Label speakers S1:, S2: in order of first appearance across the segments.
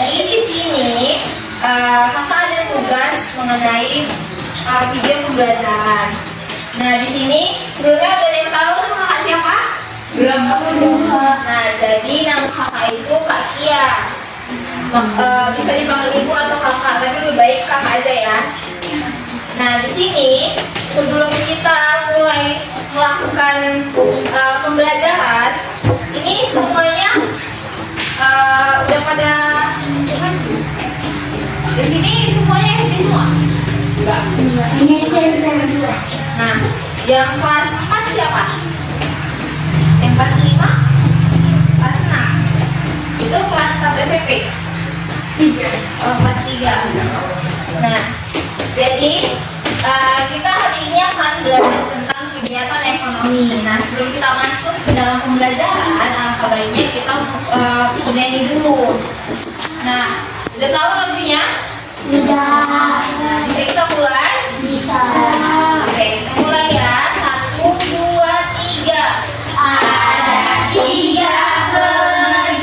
S1: Jadi di sini kakak ada tugas mengenai video pembelajaran. Nah di sini sebelumnya udah ada yang tahu nama kakak siapa? Belum. Nah jadi nama kakak itu Kak Kia. Bisa dipanggil ibu atau kakak, tapi lebih baik kakak aja ya. Nah di sini sebelum kita mulai melakukan pembelajaran, ini semuanya udah pada di sini semuanya SD semua? Enggak. Ini SMP 2. Nah, yang kelas 4 siapa? Yang kelas 5? Kelas 6. Itu kelas 1 SMP. 3. Oh, kelas 3. Nah, jadi kita hari ini akan belajar tentang kegiatan ekonomi. Nah, sebelum kita masuk ke dalam pembelajaran, alangkah baiknya kita nyanyi dulu. Nah, udah tahu lagunya?
S2: Udah.
S1: Nah, bisa kita mulai?
S2: Bisa.
S1: Oke, kita mulai ya. 1, 2, 3.
S2: Ada 3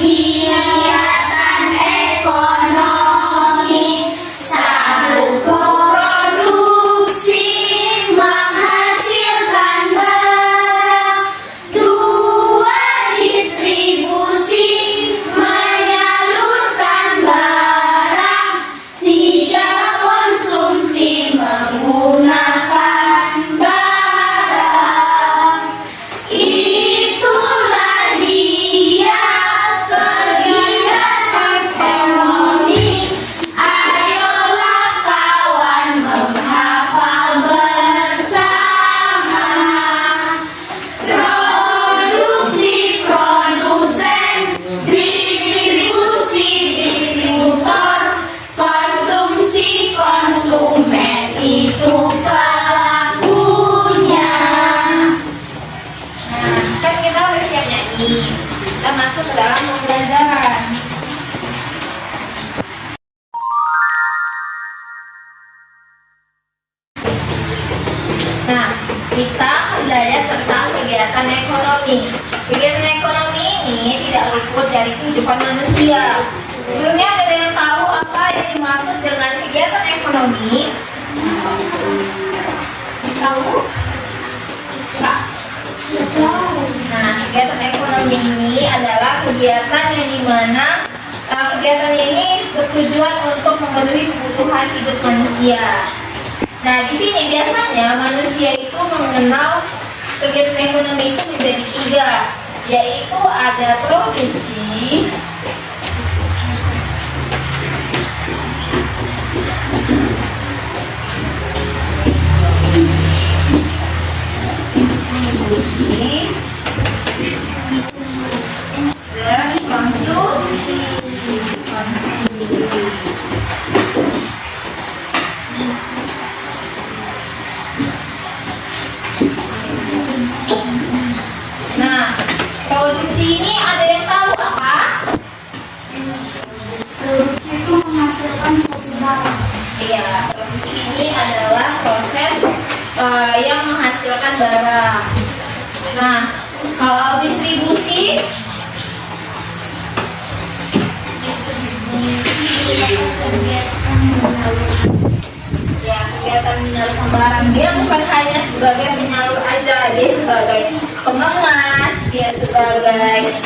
S2: kegiatan ekonomi. 1 produksi menghasilkan barang. 2 distribusi menyalurkan barang. 3 konsumsi menggunakan barang. Itulah dia kegiatan ekonomi. Ayolah kawan menghafal bersama. Produksi produsen, distribusi distributor, konsumsi konsumen, itu pelakunya.
S1: Nah, kan kita udah siap nyanyi. Kita masuk ke dalam pembelajaran. Nah, kita belajar tentang kegiatan ekonomi. Kegiatan ekonomi ini tidak luput dari kehidupan manusia. Sebelumnya ada yang tahu apa yang dimaksud dengan kegiatan ekonomi? Tahu? Enggak? Nah, kegiatan ekonomi ini adalah kegiatan yang dimana kegiatan ini bertujuan untuk memenuhi kebutuhan hidup manusia. Nah, di sini biasanya manusia itu mengenal kegiatan ekonomi itu menjadi 3, yaitu ada produksi, distribusi, dan konsumsi. Nah, produksi ini ada yang tahu apa?
S2: Produksi itu menghasilkan suatu barang.
S1: Iya, produksi ini adalah proses yang menghasilkan barang. Nah, kalau distribusi, ya kegiatan menyalurkan barang, dia bukan hanya sebagai penyalur aja, dia sebagai pengemas, dia sebagai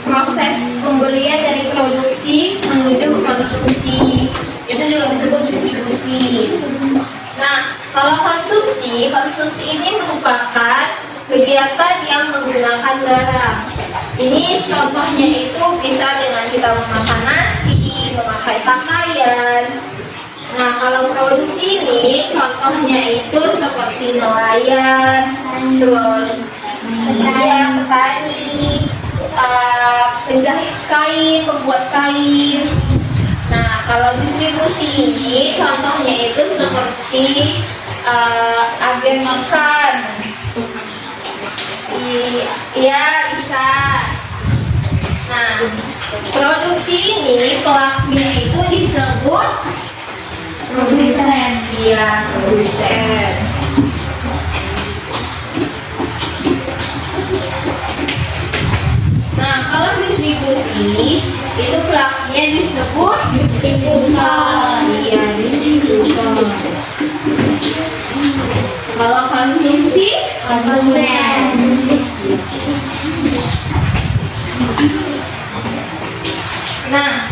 S1: proses pembelian dari produksi menuju ke konsumsi, itu juga disebut distribusi. Nah, kalau konsumsi ini merupakan kegiatan yang menggunakan barang. Ini contohnya itu bisa dengan kita memakan nasi, memakai pakaian. Nah, kalau produksi ini contohnya itu seperti nelayan, terus petani, penjahit kain, pembuat kain. Nah, kalau distribusi ini contohnya itu seperti agen makan. Iya, bisa. Nah, produksi ini pelakunya itu disebut produsen. Iya, produsen. Nah, kalau distribusi itu pelakunya disebut distributor. Iya, distributor. Kalau konsumsi, konsumen. Nah,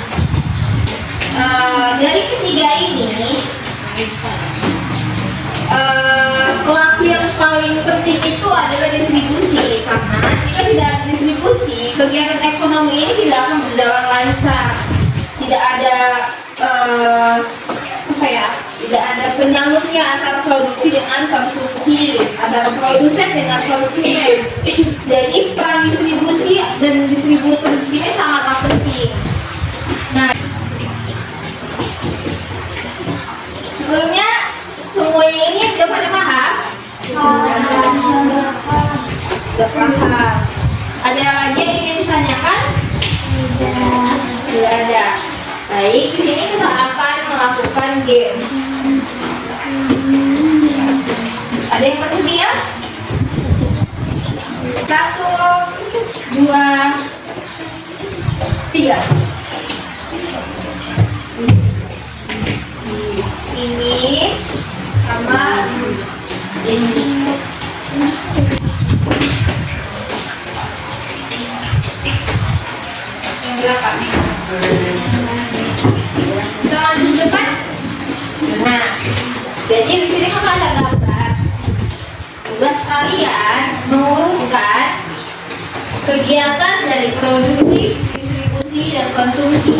S1: dari ketiga ini, pelaku yang paling penting itu adalah distribusi, karena jika tidak ada distribusi, kegiatan ekonomi ini tidak akan berjalan lancar, tidak ada tidak ada penyalurnya antara produksi dengan konsumsi, antara produsen dengan konsumen. Jadi peran distribusi dan distributor di sini sangatlah penting. Nah, sebelumnya semuanya ini sudah pada paham? Sudah paham. Ada lagi yang ingin ditanyakan? Tidak ada. Baik, di sini kita akan melakukan games. Ada yang bersedia? 1, 2, 3. Ini sama ini. Yang berapa? Sama tunjukkan. Nah, jadi di sini maka ada gambar. Tugas kalian mengurutkan kegiatan dari produksi, distribusi, dan konsumsi.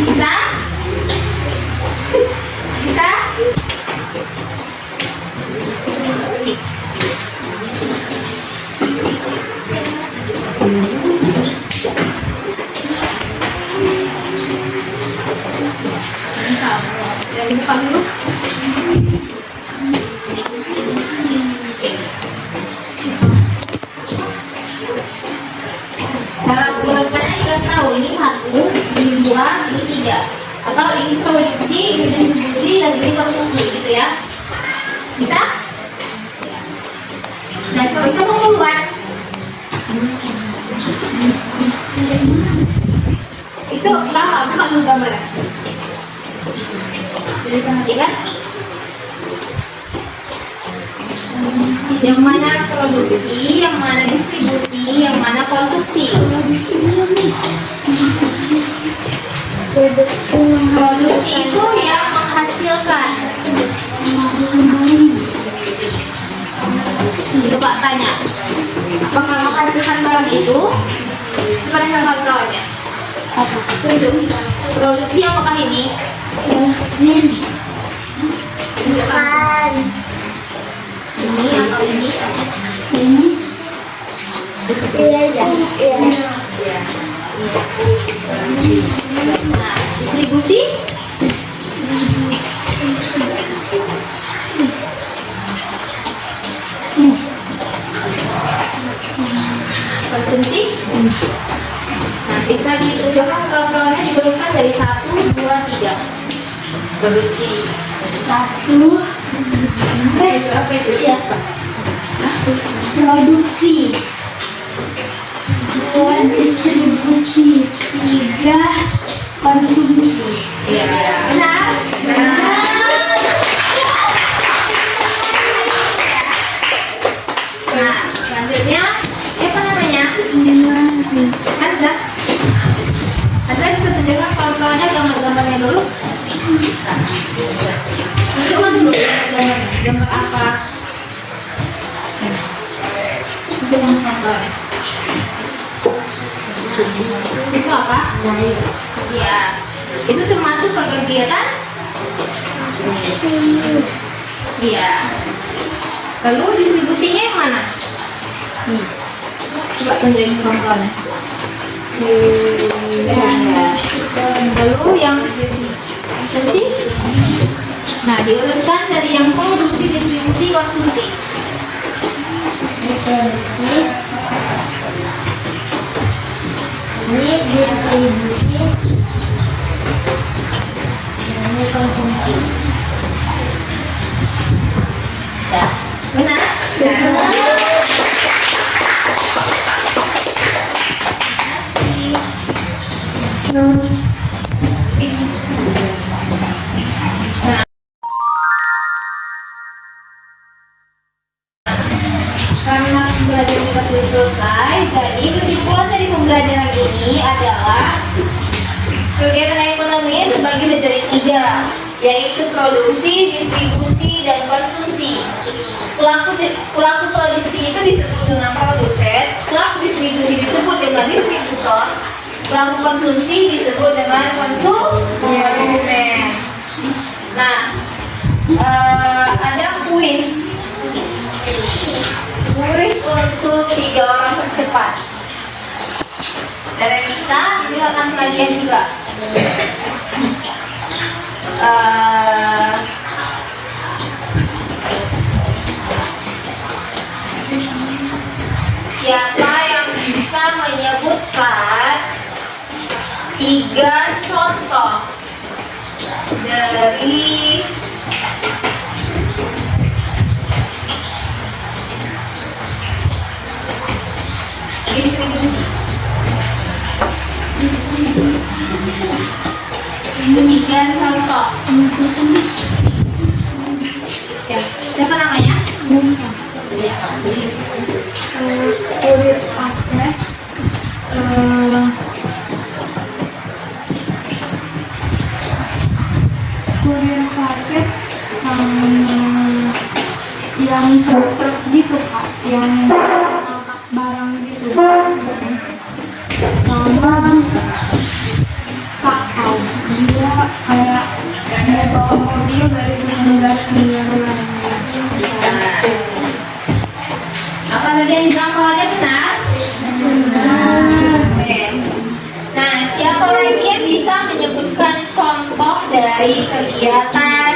S1: Bisa? Bisa? Dari depan dulu. Cara mengeluarkannya kita tahu, ini 1, ini 2, ini 3. Atau ini produksi, ini distribusi, dan ini konsumsi, gitu ya. Bisa? Nah, siapa mau keluar? Itu lama, bukan gambar. Jadi perhatikan. Yang mana produksi, yang mana distribusi, yang mana konsumsi. Produksi itu yang menghasilkan. Coba tanya, apakah menghasilkan barang itu? Coba lihat kawan-kawannya. Tunjuk. Produksi apakah ini? Tunjukkan. Ini atau ini? Ini. Iya. Nah, distribusi? Konsumsi? Nah, bisa ditunjukkan kawan-kawannya digolongkan dari 1, 2, 3. Produksi 1. Apa itu? Ya. Produksi 2, distribusi 3, konsumsi. Iya, benar. Benar. Nah, selanjutnya siapa namanya? Hanza. Hanza bisa tunjukkan kawan-kawannya gambar-gambarnya dulu. Tunjukkan dulu gambar. Gambar apa? Itu apa? Iya. Itu termasuk ke kegiatan? Iya. Lalu distribusinya yang mana? Coba tunjukin kawan-kawannya. Lalu yang konsumsi? Nah, diurutkan dari yang produksi, distribusi, konsumsi. Produksi, ini distribusi, ini konsumsi. Ya, benar? Benar. Karena pembelajaran kita sudah selesai, jadi kesimpulan dari pembelajaran ini adalah kegiatan ekonomi terbagi menjadi 3, yaitu produksi, distribusi, dan konsumsi. Pelaku produksi itu disebut dengan produsen, pelaku distribusi disebut dengan distributor, pelaku konsumsi disebut dengan konsumen. Nah, ada kuis untuk 3 orang terdepan. Saya bisa, ini akan hadiah juga. Siapa yang bisa menyebutkan 3 contoh dari distribusi? 3 contoh. Ya, siapa namanya? Ya,
S2: kulit atlet, kulit sakit, yang truk gitu Kak, yang angkat barang gitu, sama kakak dia kayak mau bawa mobil dari negara ke negara lain.
S1: bisa. Apa tadi yang dijangkauannya benar? Oke. Nah, siapa lagi yang bisa menyebutkan contoh dari kegiatan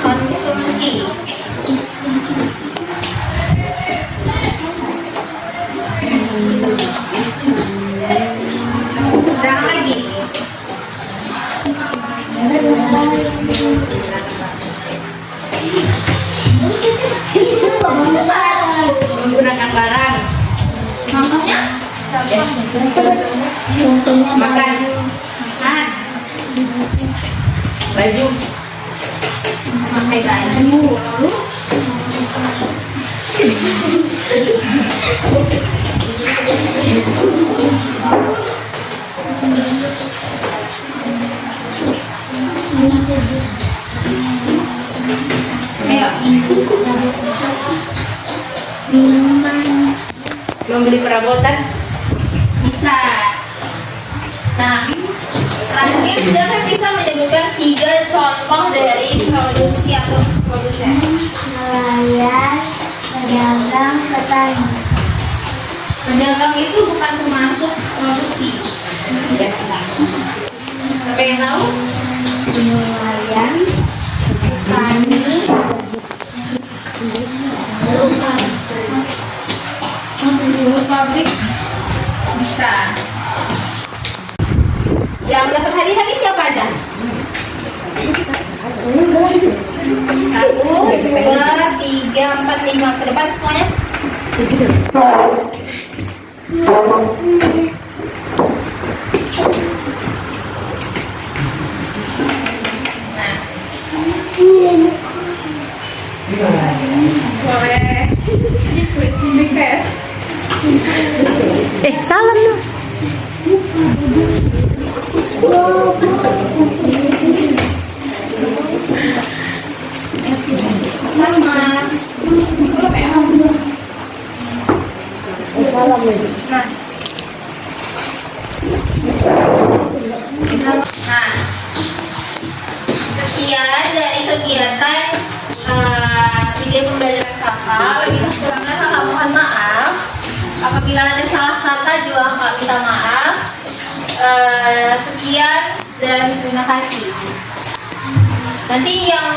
S1: konsumsi? Ulang lagi. Menggunakan barang. Contohnya? Makan. Baju. Pakai baju. Lalu ayo. Membeli perabotan? Bisa. Nah, terakhir siapa yang bisa menyebutkan 3 contoh dari produksi atau produsen?
S2: Nelayan, pedagang, petani.
S1: Pedagang itu bukan termasuk produksi. Siapa yang tahu?
S2: Nelayan, petani,
S1: Buruh pabrik bisa. Yang dapat hadiah siapa aja? 1, 2, 3, 4, 5 ke depan semuanya. Boleh request.
S3: Salam dong.
S1: Sama. Belum ya? Nah, sekian dari kegiatan video pembelajaran kakak. Lebih kurangnya kakak mohon maaf. Apabila ada salah kata juga kakak minta maaf. Sekian dan terima kasih. Nanti yang